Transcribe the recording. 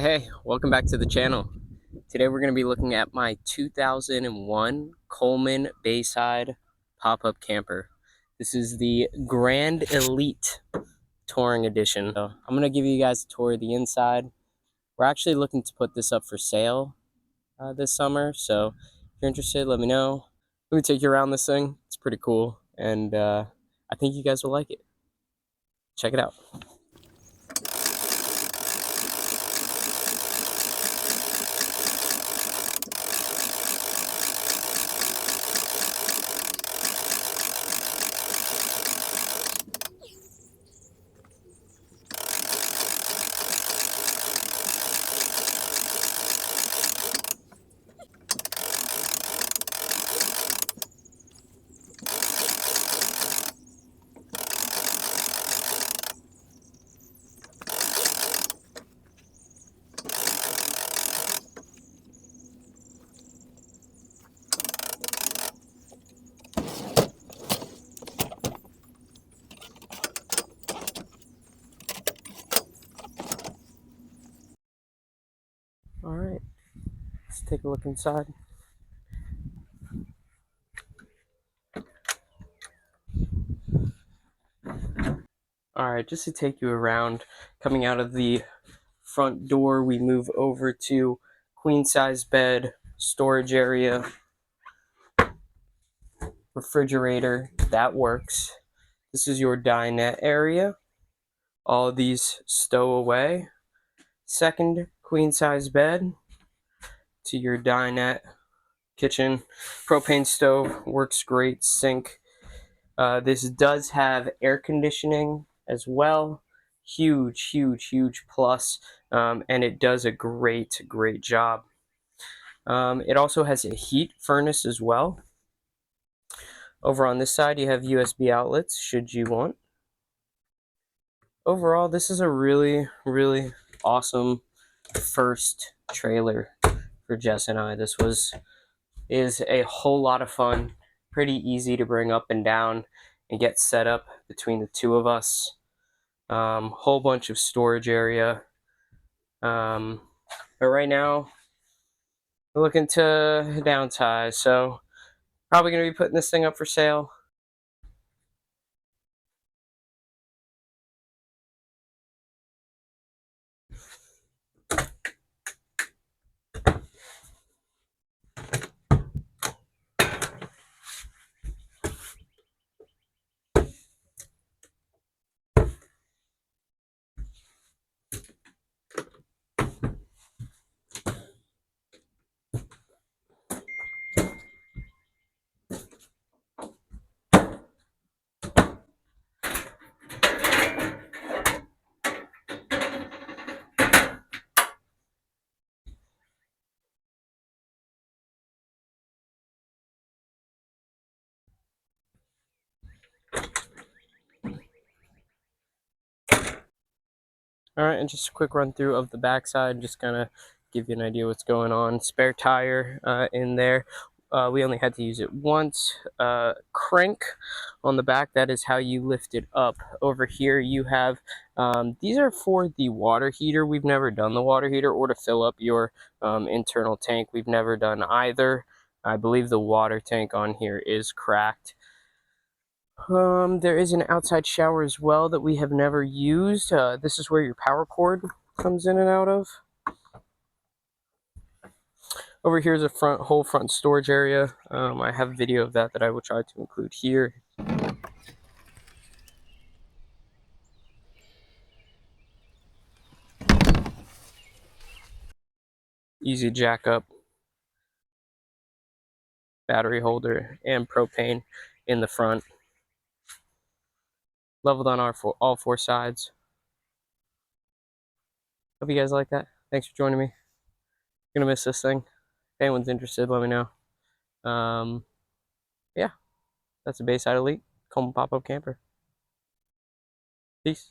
Hey, welcome back to the channel. Today we're going to be looking at my 2001 Coleman Bayside pop-up camper. This is the Grand Elite Touring Edition. So I'm going to give you guys a tour of the inside. We're actually looking to put this up for sale this summer, so if you're interested, let me know. Let me take you around this thing. It's pretty cool, and I think you guys will like it. Check it out. All right, let's take a look inside. Alright, just to take you around, coming out of the front door, we move over to queen size bed, storage area, refrigerator, that works. This is your dinette area. All of these stow away. Second queen size bed to your dinette, kitchen, propane stove, works great, sink. This does have air conditioning as well. Huge plus, and it does a great job. It also has a heat furnace as well. Over on this side you have USB outlets should you want. Overall, this is a really awesome first trailer for Jess and I. This is a whole lot of fun, pretty easy to bring up and down and get set up between the two of us. Whole bunch of storage area. But right now, we're looking to downsize, so probably going to be putting this thing up for sale. Alright, and just a quick run through of the backside, just kind of give you an idea what's going on. Spare tire in there. We only had to use it once. Crank on the back, that is how you lift it up. Over here you have, these are for the water heater. We've never done the water heater, or to fill up your internal tank. We've never done either. I believe the water tank on here is cracked. There is an outside shower as well that we have never used. This is where your power cord comes in and out of. Over here is a whole front storage area. I have a video of that I will try to include here. Easy jack up, battery holder, and propane in the front. Leveled on all four sides. Hope you guys like that. Thanks for joining me. Gonna miss this thing. If anyone's interested, let me know. Yeah, that's a Bayside Elite Coleman pop-up camper. Peace.